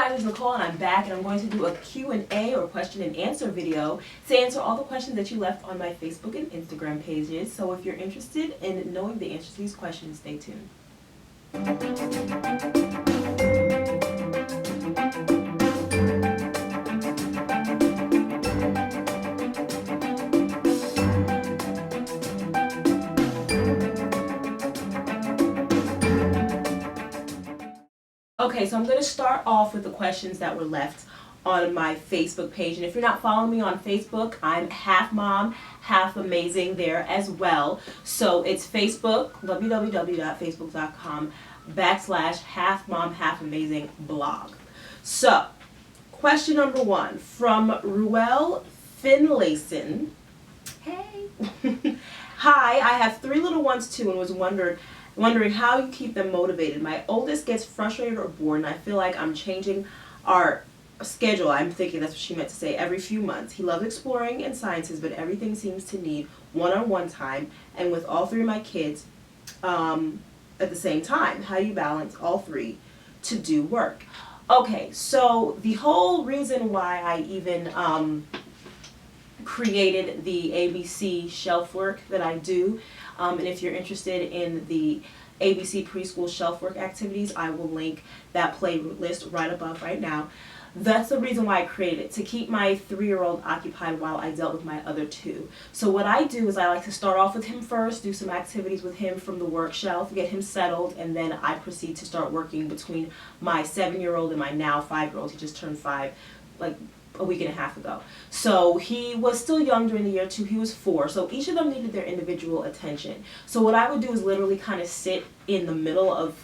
guys, it's Nicole and I'm back, and I'm going to do a Q and A or question and answer video to answer all the questions that you left on my Facebook and Instagram pages. So if you're interested in knowing the answers to these questions, stay tuned. Okay, so I'm going to start off with the questions that were left on my Facebook page. And if you're not following me on Facebook, I'm half mom, half amazing there as well. So it's Facebook, www.facebook.com/half mom, half amazing blog. So, question number 1 from Ruel Finlayson. Hey! Hi, I have 3 little ones too and was wondering how you keep them motivated. My oldest gets frustrated or bored and I feel like I'm changing our schedule. I'm thinking that's what she meant to say, every few months. He loves exploring and sciences, but everything seems to need one-on-one time, and with all 3 of my kids at the same time. How do you balance all 3 to do work? Okay, so the whole reason why I even created the ABC shelf work that I do, and if you're interested in the ABC preschool shelf work activities, I will link that playlist right above right now. That's the reason why I created it, to keep my 3-year-old occupied while I dealt with my other 2. So what I do is I like to start off with him first, do some activities with him from the work shelf, get him settled, and then I proceed to start working between my 7-year-old and my now 5-year-old. He just turned 5 like a week and a half ago. So he was still young during the year too. He was 4. So each of them needed their individual attention. So what I would do is literally kind of sit in the middle of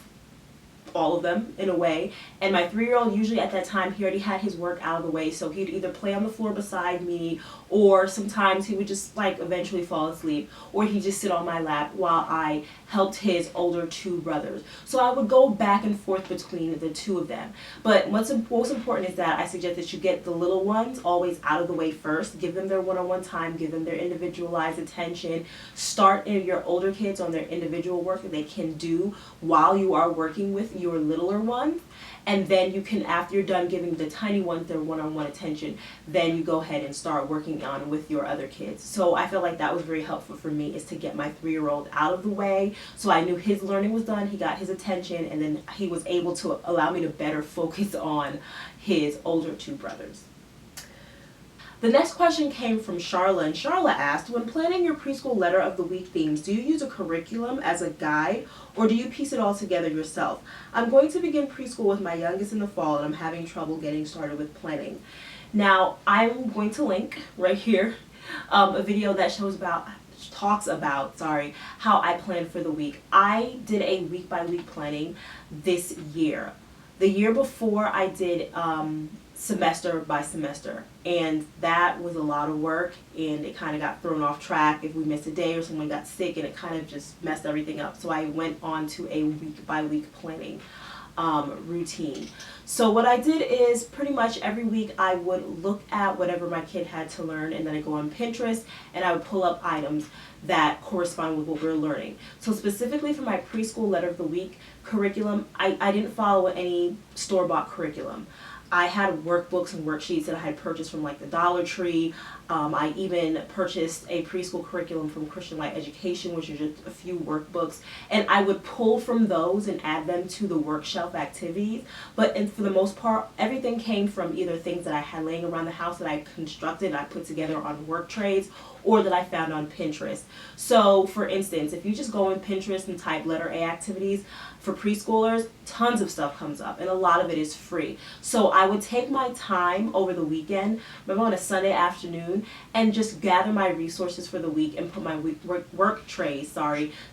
all of them in a way, and my 3-year-old, usually at that time he already had his work out of the way, so he'd either play on the floor beside me, or sometimes he would just like eventually fall asleep, or he'd just sit on my lap while I helped his older 2 brothers. So I would go back and forth between the 2 of them. But what's most important is that I suggest that you get the little ones always out of the way first, give them their one-on-one time, give them their individualized attention, start your older kids on their individual work that they can do while you are working with your littler ones, and then you can, after you're done giving the tiny ones their one-on-one attention, then you go ahead and start working on with your other kids. So I feel like that was very helpful for me, is to get my 3-year-old out of the way, so I knew his learning was done, he got his attention, and then he was able to allow me to better focus on his older 2 brothers. The next question came from Charla, and Charla asked, when planning your preschool letter of the week themes, do you use a curriculum as a guide, or do you piece it all together yourself? I'm going to begin preschool with my youngest in the fall, and I'm having trouble getting started with planning. Now, I'm going to link right here a video that talks about how I plan for the week. I did a week-by-week planning this year. The year before I did semester by semester, and that was a lot of work, and it kind of got thrown off track if we missed a day or someone got sick, and it kind of just messed everything up. So I went on to a week by week planning routine. So what I did is pretty much every week I would look at whatever my kid had to learn, and then I go on Pinterest and I would pull up items that correspond with what we're learning. So specifically for my preschool letter of the week curriculum, I didn't follow any store-bought curriculum. I had workbooks and worksheets that I had purchased from like the Dollar Tree. I even purchased a preschool curriculum from Christian Light Education, which are just a few workbooks, and I would pull from those and add them to the work shelf activities. But for the most part, everything came from either things that I had laying around the house that I constructed and I put together on work trays, or that I found on Pinterest. So for instance, if you just go on Pinterest and type letter A activities for preschoolers, tons of stuff comes up, and a lot of it is free. So I would take my time over the weekend, maybe on a Sunday afternoon, and just gather my resources for the week and put my work trays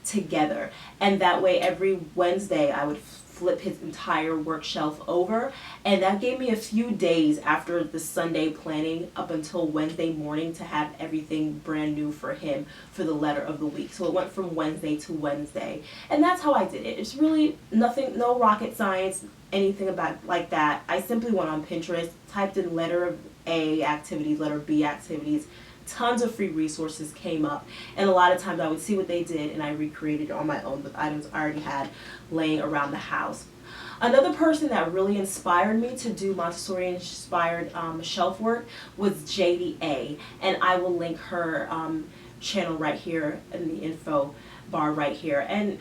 together. And that way every Wednesday I would flip his entire work shelf over, and that gave me a few days after the Sunday planning up until Wednesday morning to have everything brand new for him for the letter of the week. So it went from Wednesday to Wednesday, and that's how I did it. It's really nothing, no rocket science, anything about like that. I simply went on Pinterest, typed in letter A activities, letter B activities, tons of free resources came up, and a lot of times I would see what they did and I recreated it on my own with items I already had laying around the house. Another person that really inspired me to do Montessori inspired shelf work was JDA, and I will link her channel right here in the info bar right here. And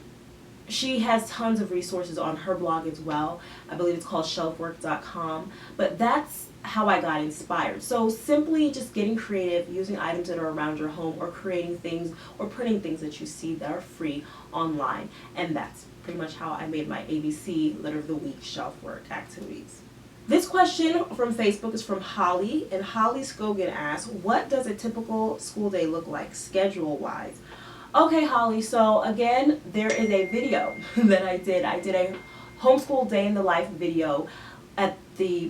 she has tons of resources on her blog as well. I believe it's called shelfwork.com. But that's how I got inspired. So simply just getting creative, using items that are around your home, or creating things or printing things that you see that are free online. And that's pretty much how I made my ABC Litter of the Week shelf work activities. This question from Facebook is from Holly, and Holly Scogan asks, what does a typical school day look like schedule-wise? Okay, Holly, so again, there is a video that I did. I did a homeschool day in the life video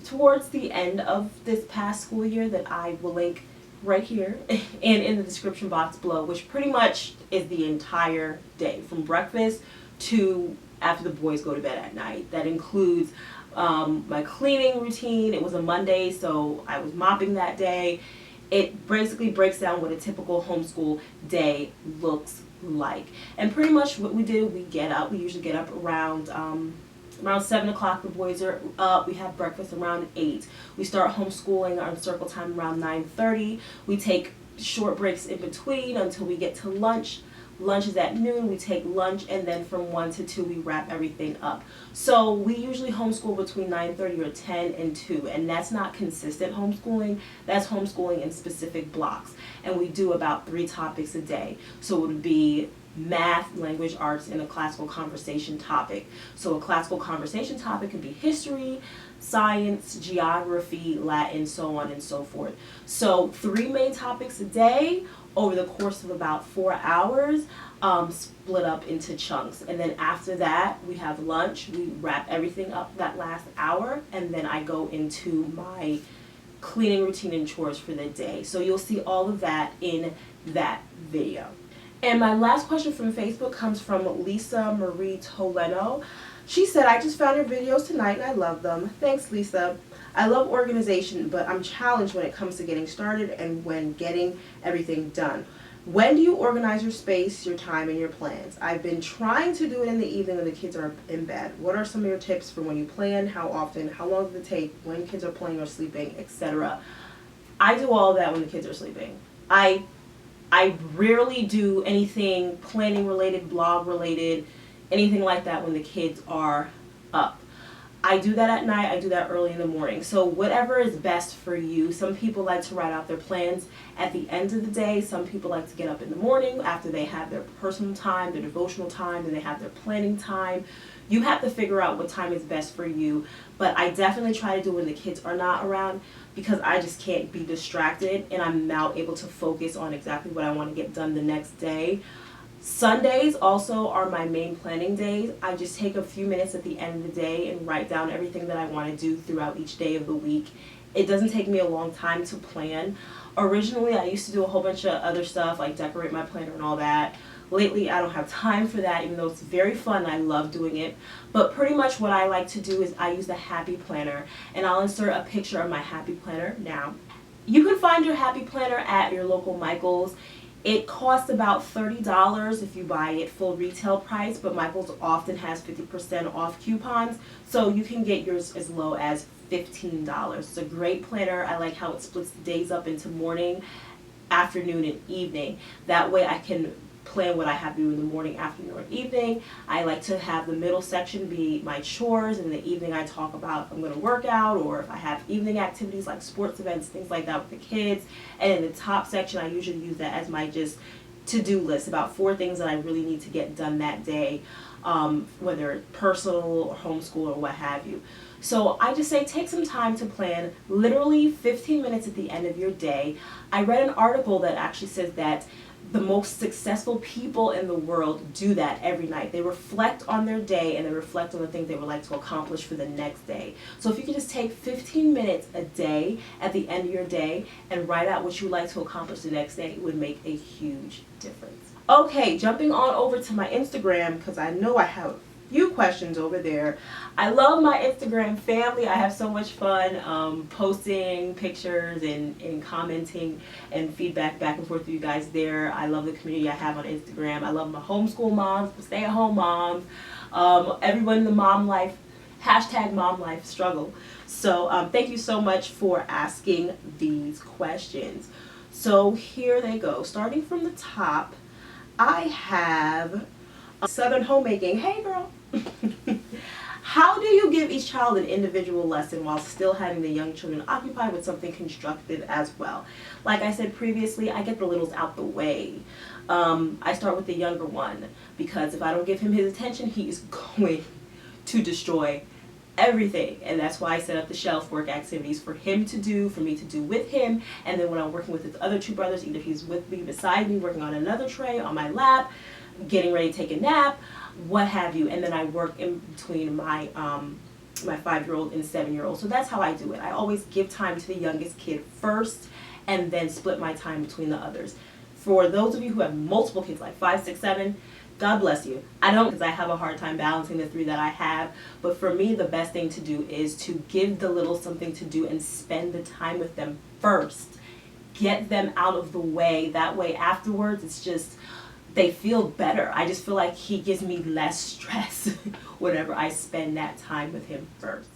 towards the end of this past school year that I will link right here and in the description box below, which pretty much is the entire day from breakfast to after the boys go to bed at night. That includes my cleaning routine. It was a Monday, so I was mopping that day. It basically breaks down what a typical homeschool day looks like. And pretty much what we do, we get up. We usually get up around 7 o'clock. The boys are up. We have breakfast around 8. We start homeschooling our circle time around 9:30. We take short breaks in between until we get to lunch. Lunch is at noon. We take lunch, and then from 1 to 2 we wrap everything up. So we usually homeschool between 9:30 or 10 and 2, and that's not consistent homeschooling. That's homeschooling in specific blocks, and we do about 3 topics a day. So it would be math, language arts, and a classical conversation topic. So a classical conversation topic could be history, science, geography, Latin, so on and so forth. So 3 main topics a day over the course of about 4 hours, split up into chunks. And then after that, we have lunch. We wrap everything up that last hour, and then I go into my cleaning routine and chores for the day. So you'll see all of that in that video. And my last question from Facebook comes from Lisa Marie Toleno. She said, I just found your videos tonight and I love them. Thanks, Lisa. I love organization, but I'm challenged when it comes to getting started and when getting everything done. When do you organize your space, your time, and your plans? I've been trying to do it in the evening when the kids are in bed. What are some of your tips for when you plan, how often, how long does it take, when kids are playing or sleeping, etc.? I do all that when the kids are sleeping. I rarely do anything planning related, blog related, anything like that when the kids are up. I do that at night, I do that early in the morning. So whatever is best for you. Some people like to write out their plans at the end of the day. Some people like to get up in the morning after they have their personal time, their devotional time, and they have their planning time. You have to figure out what time is best for you. But I definitely try to do when the kids are not around, because I just can't be distracted and I'm now able to focus on exactly what I want to get done the next day. Sundays also are my main planning days. I just take a few minutes at the end of the day and write down everything that I want to do throughout each day of the week. It doesn't take me a long time to plan. Originally, I used to do a whole bunch of other stuff like decorate my planner and all that. Lately, I don't have time for that, even though it's very fun. I love doing it. But pretty much what I like to do is I use the Happy Planner, and I'll insert a picture of my Happy Planner now. You can find your Happy Planner at your local Michael's. It costs about $30 if you buy it full retail price, but Michael's often has 50% off coupons, so you can get yours as low as $15. It's a great planner. I like how it splits the days up into morning, afternoon, and evening. That way I can plan what I have to do in the morning, afternoon, or evening. I like to have the middle section be my chores, and in the evening I talk about if I'm going to work out or if I have evening activities like sports events, things like that with the kids. And in the top section, I usually use that as my just to-do list, about 4 things that I really need to get done that day, whether personal or homeschool or what have you. So I just say take some time to plan, literally 15 minutes at the end of your day. I read an article that actually says that the most successful people in the world do that every night. They reflect on their day and they reflect on the things they would like to accomplish for the next day. So if you could just take 15 minutes a day at the end of your day and write out what you would like to accomplish the next day, it would make a huge difference. Okay, jumping on over to my Instagram, because I know I have a few questions over there. I love my Instagram family. I have so much fun posting pictures and commenting and feedback back and forth with you guys there. I love the community I have on Instagram. I love my homeschool moms, stay-at-home moms, everyone in the mom life Hashtag mom life struggle. So thank you so much for asking these questions. So here they go. Starting from the top, I have Southern Homemaking. Hey girl. How do you give each child an individual lesson while still having the young children occupied with something constructive as well? Like I said previously, I get the littles out the way. I start with the younger one because if I don't give him his attention, he is going to destroy everything. And that's why I set up the shelf work activities for him to do, for me to do with him. And then when I'm working with his other two brothers, either he's with me, beside me, working on another tray, on my lap, getting ready to take a nap, what have you. And then I work in between my 5-year-old and 7-year-old. So that's how I do it. I always give time to the youngest kid first and then split my time between the others. For those of you who have multiple kids, like 5, 6, 7, God bless you. I don't, because I have a hard time balancing the 3 that I have. But for me, the best thing to do is to give the little something to do and spend the time with them first. Get them out of the way. That way afterwards, it's just, they feel better. I just feel like he gives me less stress whenever I spend that time with him first.